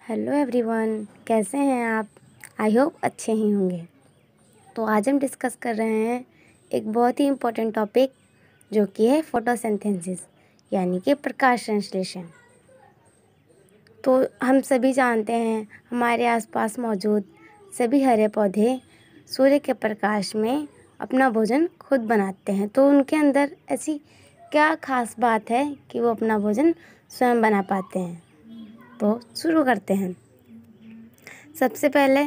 Hello everyone, कैसे हैं आप। आई होप अच्छे ही होंगे। तो आज हम डिस्कस कर रहे हैं एक बहुत ही इम्पोर्टेंट टॉपिक जो कि है फोटोसिंथेसिस यानी कि प्रकाश संश्लेषण। तो हम सभी जानते हैं हमारे आसपास मौजूद सभी हरे पौधे सूर्य के प्रकाश में अपना भोजन खुद बनाते हैं। तो उनके अंदर ऐसी क्या खास बात है कि वो अपना भोजन स्वयं बना पाते हैं। तो शुरू करते हैं। सबसे पहले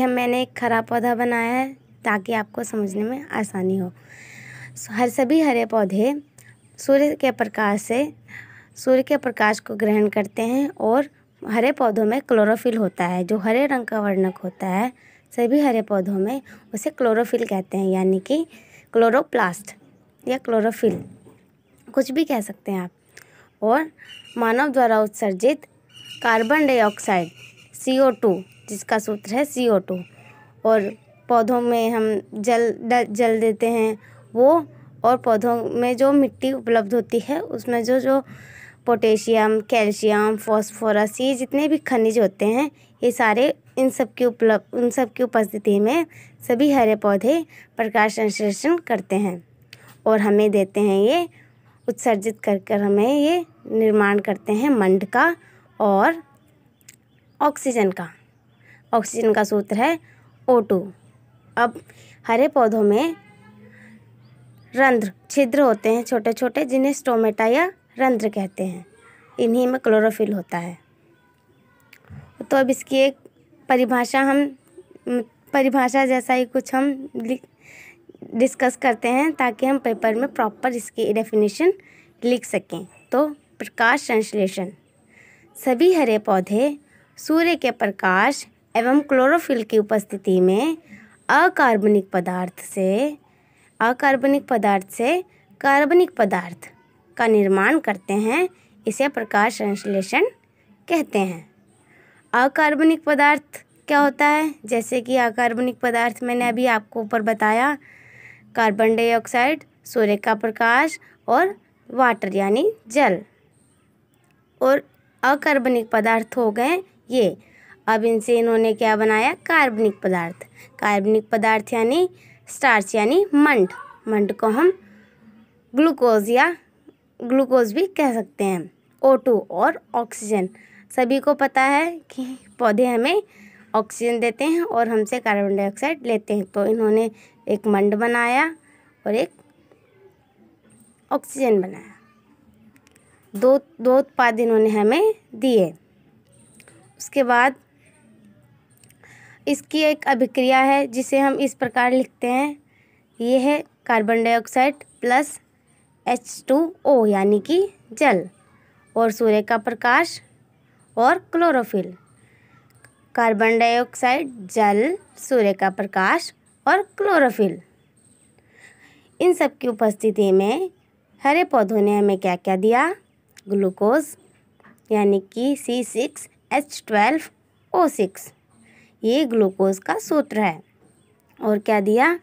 मैंने एक हरा पौधा बनाया है ताकि आपको समझने में आसानी हो। सभी हरे पौधे सूर्य के प्रकाश को ग्रहण करते हैं और हरे पौधों में क्लोरोफिल होता है, जो हरे रंग का वर्णक होता है। सभी हरे पौधों में उसे क्लोरोफिल कहते हैं, यानी कि क्लोरोप्लास्ट या क्लोरोफिल, कुछ भी कह सकते हैं आप। और मानव द्वारा उत्सर्जित कार्बन डाइऑक्साइड CO2, जिसका सूत्र है CO2, और पौधों में हम जल देते हैं वो, और पौधों में जो मिट्टी उपलब्ध होती है उसमें जो पोटेशियम, कैल्शियम, फॉस्फोरस, ये जितने भी खनिज होते हैं, ये सारे उन सब की उपस्थिति में सभी हरे पौधे प्रकाश संश्लेषण करते हैं और हमें देते हैं, ये उत्सर्जित कर हमें ये निर्माण करते हैं मंड का और ऑक्सीजन का सूत्र है O2। अब हरे पौधों में छिद्र होते हैं छोटे छोटे, जिन्हें स्टोमेटा या रंध्र कहते हैं। इन्हीं में क्लोरोफिल होता है। तो अब इसकी एक परिभाषा जैसा ही कुछ हम डिस्कस करते हैं ताकि हम पेपर में प्रॉपर इसकी डेफिनेशन लिख सकें। तो प्रकाश संश्लेषण, सभी हरे पौधे सूर्य के प्रकाश एवं क्लोरोफिल की उपस्थिति में अकार्बनिक पदार्थ से कार्बनिक पदार्थ का निर्माण करते हैं। इसे प्रकाश संश्लेषण कहते हैं। अकार्बनिक पदार्थ क्या होता है? जैसे कि अकार्बनिक पदार्थ मैंने अभी आपको ऊपर बताया, कार्बन डाइऑक्साइड, सूर्य का प्रकाश और वाटर यानी जल। और अकार्बनिक पदार्थ हो गए ये। अब इनसे इन्होंने क्या बनाया? कार्बनिक पदार्थ यानी स्टार्च यानी मंड को हम ग्लूकोज भी कह सकते हैं। O2 और ऑक्सीजन, सभी को पता है कि पौधे हमें ऑक्सीजन देते हैं और हमसे कार्बन डाइऑक्साइड लेते हैं। तो इन्होंने एक मंड बनाया और एक ऑक्सीजन बनाया। दो उत्पाद इन्होंने हमें दिए। उसके बाद इसकी एक अभिक्रिया है जिसे हम इस प्रकार लिखते हैं। ये है कार्बन डाइऑक्साइड प्लस H2O यानी कि जल, और सूर्य का प्रकाश और क्लोरोफिल। कार्बन डाइऑक्साइड, जल, सूर्य का प्रकाश और क्लोरोफिल, इन सब की उपस्थिति में हरे पौधों ने हमें क्या क्या दिया? ग्लूकोज यानी कि C6H12O6, ये ग्लूकोज का सूत्र है। और क्या दिया?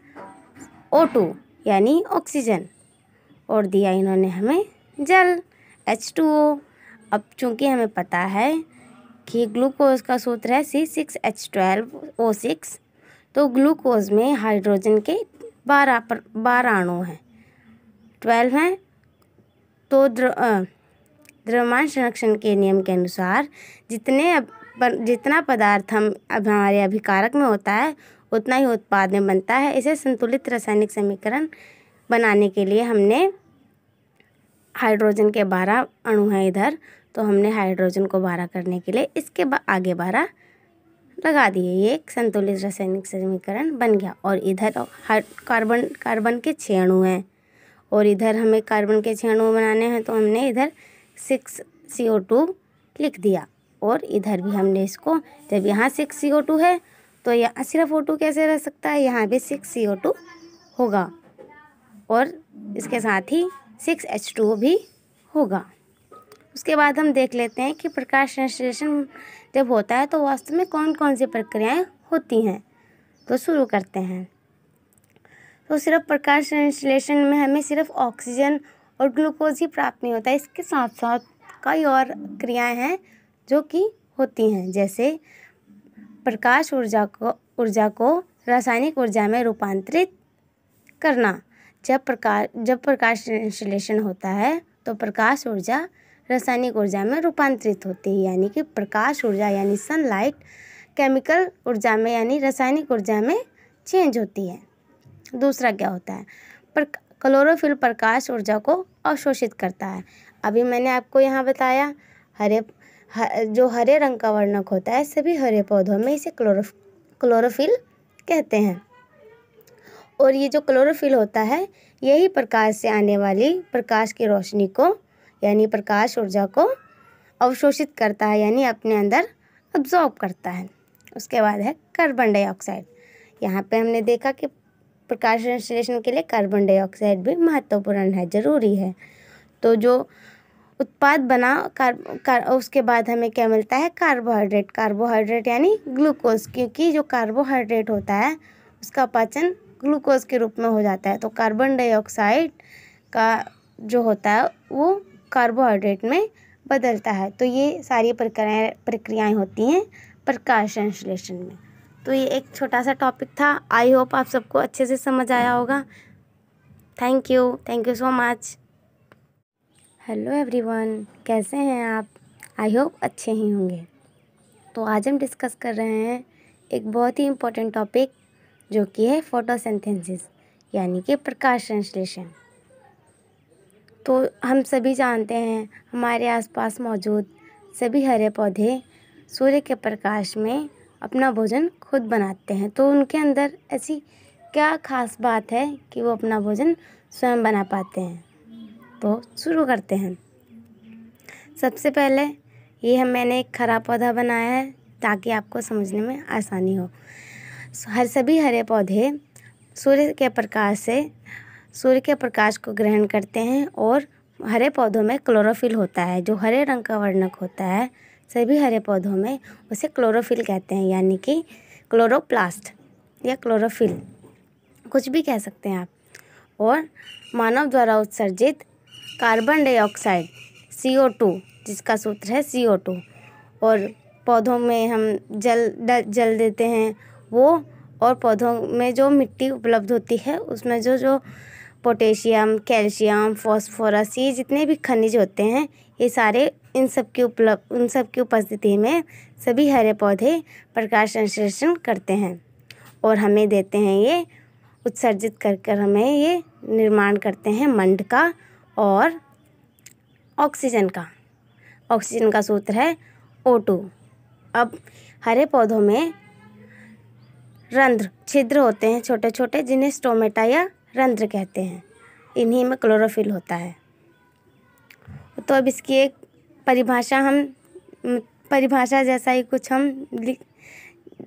O2 यानी ऑक्सीजन, और दिया इन्होंने हमें जल H2O। अब चूंकि हमें पता है कि ग्लूकोज का सूत्र है C6H12O6, तो ग्लूकोज में हाइड्रोजन के 12 अणु हैं, 12 हैं। तो द्रव्यमान संरक्षण के नियम के अनुसार जितना पदार्थ हमारे अभिकारक में होता है उतना ही उत्पाद में बनता है। इसे संतुलित रासायनिक समीकरण बनाने के लिए हमने हाइड्रोजन के 12 अणु हैं इधर, तो हमने हाइड्रोजन को 12 करने के लिए इसके आगे 12 लगा दिए। ये एक संतुलित रासायनिक समीकरण बन गया। और इधर कार्बन के 6 अणु हैं, और इधर हमें कार्बन के 6 अणु बनाने हैं, तो हमने इधर 6CO2 लिख दिया। और इधर भी हमने इसको, जब यहाँ 6CO2 है तो यहाँ सिर्फ O2 कैसे रह सकता है? यहाँ भी 6CO2 होगा, और इसके साथ ही 6H2O भी होगा। उसके बाद हम देख लेते हैं कि प्रकाश संश्लेषण जब होता है तो वास्तव में कौन कौन सी प्रक्रियाएं होती हैं। तो शुरू करते हैं। तो सिर्फ प्रकाश संश्लेषण में हमें सिर्फ ऑक्सीजन और ग्लूकोज ही प्राप्त नहीं होता है, इसके साथ साथ कई और क्रियाएं हैं जो कि होती हैं, जैसे प्रकाश ऊर्जा को रासायनिक ऊर्जा में रूपांतरित करना। जब प्रकाश संश्लेषण होता है तो प्रकाश ऊर्जा रासायनिक ऊर्जा में रूपांतरित होती है, यानी कि प्रकाश ऊर्जा यानी सनलाइट केमिकल ऊर्जा में यानी रासायनिक ऊर्जा में चेंज होती है। दूसरा क्या होता है, क्लोरोफिल प्रकाश ऊर्जा को अवशोषित करता है। अभी मैंने आपको यहाँ बताया जो हरे रंग का वर्णक होता है सभी हरे पौधों में इसे क्लोरोफिल कहते हैं। और ये जो क्लोरोफिल होता है यही प्रकाश से आने वाली प्रकाश की रोशनी को यानी प्रकाश ऊर्जा को अवशोषित करता है, यानी अपने अंदर अब्जॉर्ब करता है। उसके बाद है कार्बन डाइऑक्साइड। यहाँ पे हमने देखा कि प्रकाश संश्लेषण के लिए कार्बन डाइऑक्साइड भी महत्वपूर्ण है, ज़रूरी है। तो जो उत्पाद बना उसके बाद हमें क्या मिलता है, कार्बोहाइड्रेट यानी ग्लूकोज, क्योंकि जो कार्बोहाइड्रेट होता है उसका पाचन ग्लूकोज के रूप में हो जाता है। तो कार्बन डाइऑक्साइड का जो होता है वो कार्बोहाइड्रेट में बदलता है। तो ये सारी प्रक्रियाएं होती हैं प्रकाश संश्लेषण में। तो ये एक छोटा सा टॉपिक था। आई होप आप सबको अच्छे से समझ आया होगा। Thank you so much. Hello everyone, कैसे हैं आप? आई होप अच्छे ही होंगे। तो आज हम डिस्कस कर रहे हैं एक बहुत ही इम्पोर्टेंट टॉपिक जो कि है फोटोसिंथेसिस यानी कि प्रकाश संश्लेषण। तो हम सभी जानते हैं हमारे आसपास मौजूद सभी हरे पौधे सूर्य के प्रकाश में अपना भोजन खुद बनाते हैं। तो उनके अंदर ऐसी क्या खास बात है कि वो अपना भोजन स्वयं बना पाते हैं? तो शुरू करते हैं। सबसे पहले मैंने एक हरा पौधा बनाया है ताकि आपको समझने में आसानी हो। सभी हरे पौधे सूर्य के प्रकाश को ग्रहण करते हैं और हरे पौधों में क्लोरोफिल होता है। जो हरे रंग का वर्णक होता है सभी हरे पौधों में उसे क्लोरोफिल कहते हैं, यानी कि क्लोरोप्लास्ट या क्लोरोफिल कुछ भी कह सकते हैं आप। और मानव द्वारा उत्सर्जित कार्बन डाइऑक्साइड CO2 जिसका सूत्र है CO2, और पौधों में हम जल देते हैं वो, और पौधों में जो मिट्टी उपलब्ध होती है उसमें जो पोटेशियम, कैल्शियम, फॉस्फोरस, ये जितने भी खनिज होते हैं ये सारे उन सब की उपस्थिति में सभी हरे पौधे प्रकाश संश्लेषण करते हैं और हमें देते हैं, ये उत्सर्जित कर हमें ये निर्माण करते हैं मंड का और ऑक्सीजन का सूत्र है O2। अब हरे पौधों में छिद्र होते हैं छोटे छोटे, जिन्हें स्टोमेटा या रंध्र कहते हैं। इन्हीं में क्लोरोफिल होता है। तो अब इसकी एक परिभाषा जैसा ही कुछ हम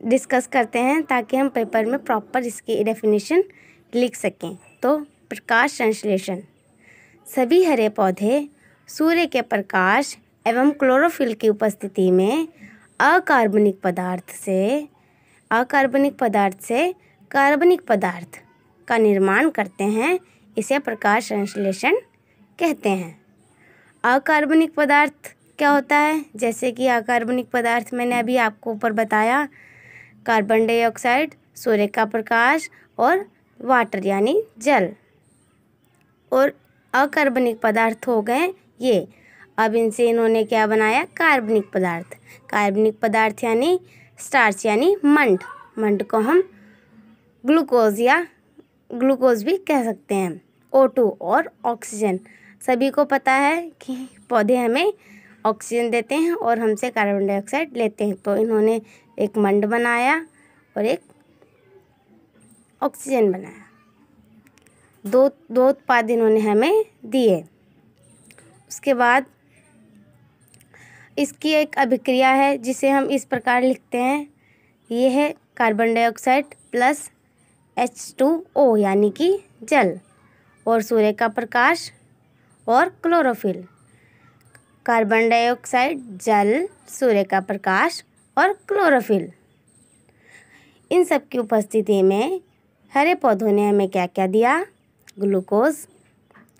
डिस्कस करते हैं ताकि हम पेपर में प्रॉपर इसकी डेफिनेशन लिख सकें। तो प्रकाश संश्लेषण, सभी हरे पौधे सूर्य के प्रकाश एवं क्लोरोफिल की उपस्थिति में अकार्बनिक पदार्थ से कार्बनिक पदार्थ का निर्माण करते हैं। इसे प्रकाश संश्लेषण कहते हैं। अकार्बनिक पदार्थ क्या होता है? जैसे कि अकार्बनिक पदार्थ मैंने अभी आपको ऊपर बताया, कार्बन डाइऑक्साइड, सूर्य का प्रकाश और वाटर यानी जल। और अकार्बनिक पदार्थ हो गए ये। अब इनसे इन्होंने क्या बनाया? कार्बनिक पदार्थ यानी स्टार्च यानी मंड को हम ग्लूकोज भी कह सकते हैं। O2 और ऑक्सीजन, सभी को पता है कि पौधे हमें ऑक्सीजन देते हैं और हमसे कार्बन डाइऑक्साइड लेते हैं। तो इन्होंने एक मंड बनाया और एक ऑक्सीजन बनाया। दो उत्पाद इन्होंने हमें दिए। उसके बाद इसकी एक अभिक्रिया है जिसे हम इस प्रकार लिखते हैं। ये है कार्बन डाइऑक्साइड प्लस H2O यानी कि जल, और सूर्य का प्रकाश और क्लोरोफिल। कार्बन डाइऑक्साइड, जल, सूर्य का प्रकाश और क्लोरोफिल, इन सब की उपस्थिति में हरे पौधों ने हमें क्या क्या दिया? ग्लूकोज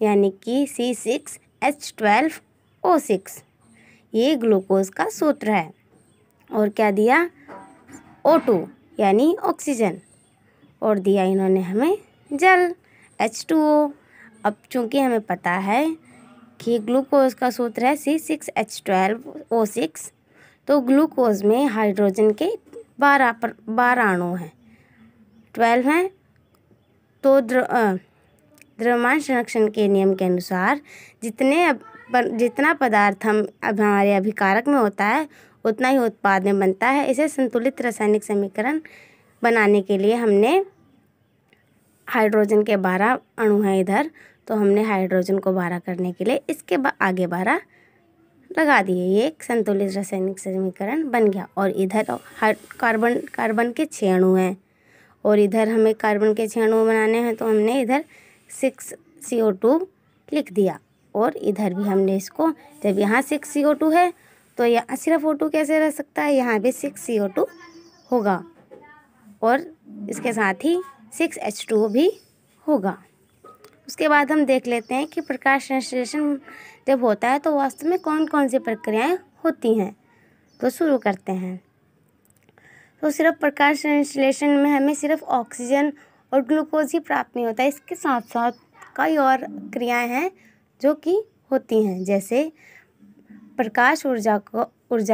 यानी कि C6H12O6, ये ग्लूकोज का सूत्र है। और क्या दिया, O2 यानी ऑक्सीजन, और दिया इन्होंने हमें जल H2O। अब चूँकि हमें पता है कि ग्लूकोज का सूत्र है C6H12O6, तो ग्लूकोज में हाइड्रोजन के 12 अणु हैं, 12 हैं। तो द्रव्यमान संरक्षण के नियम के अनुसार जितना पदार्थ हमारे अभिकारक में होता है उतना ही उत्पाद में बनता है। इसे संतुलित रासायनिक समीकरण बनाने के लिए हमने हाइड्रोजन के 12 अणु हैं इधर, तो हमने हाइड्रोजन को 12 करने के लिए इसके आगे 12 लगा दिए। ये एक संतुलित रासायनिक समीकरण बन गया। और इधर कार्बन के 6 अणु हैं, और इधर हमें कार्बन के 6 अणु बनाने हैं, तो हमने इधर 6CO2 लिख दिया। और इधर भी हमने इसको, जब यहाँ 6CO2 है तो यहाँ सिर्फ O2 कैसे रह सकता है, यहाँ भी 6CO2 होगा, और इसके साथ ही 6H2O भी होगा। उसके बाद हम देख लेते हैं कि प्रकाश संश्लेषण जब होता है तो वास्तव में कौन कौन सी प्रक्रियाएं होती हैं। तो शुरू करते हैं। तो सिर्फ प्रकाश संश्लेषण में हमें सिर्फ ऑक्सीजन और ग्लूकोज ही प्राप्त नहीं होता है, इसके साथ साथ कई और क्रियाएं हैं जो कि होती हैं, जैसे प्रकाश ऊर्जा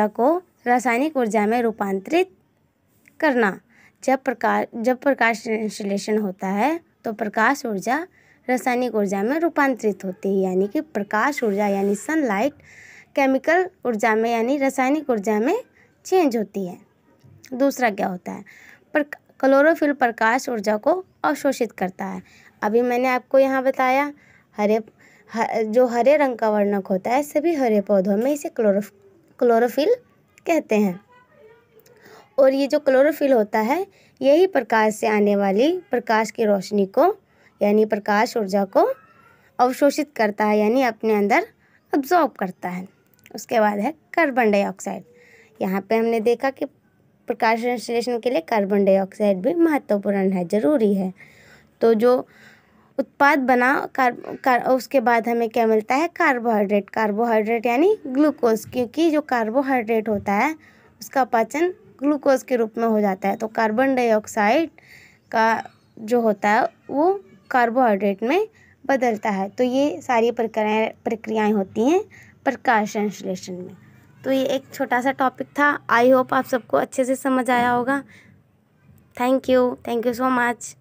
को रासायनिक ऊर्जा में रूपांतरित करना। जब प्रकाश संश्लेषण होता है तो प्रकाश ऊर्जा रासायनिक ऊर्जा में रूपांतरित होती है, यानी कि प्रकाश ऊर्जा यानी सनलाइट केमिकल ऊर्जा में यानी रासायनिक ऊर्जा में चेंज होती है। दूसरा क्या होता है, क्लोरोफिल प्रकाश ऊर्जा को अवशोषित करता है। अभी मैंने आपको यहाँ बताया जो हरे रंग का वर्णक होता है सभी हरे पौधों में इसे क्लोरोफिल कहते हैं। और ये जो क्लोरोफिल होता है यही प्रकाश से आने वाली प्रकाश की रोशनी को यानी प्रकाश ऊर्जा को अवशोषित करता है, यानी अपने अंदर अब्जॉर्ब करता है। उसके बाद है कार्बन डाइऑक्साइड। यहाँ पे हमने देखा कि प्रकाश संश्लेषण के लिए कार्बन डाइऑक्साइड भी महत्वपूर्ण है, ज़रूरी है। तो जो उत्पाद बना उसके बाद हमें क्या मिलता है, कार्बोहाइड्रेट यानी ग्लूकोज, क्योंकि जो कार्बोहाइड्रेट होता है उसका पाचन ग्लूकोज के रूप में हो जाता है। तो कार्बन डाइऑक्साइड का जो होता है वो कार्बोहाइड्रेट में बदलता है। तो ये सारी प्रक्रियाएं होती हैं प्रकाश संश्लेषण में। तो ये एक छोटा सा टॉपिक था। आई होप आप सबको अच्छे से समझ आया होगा। Thank you so much.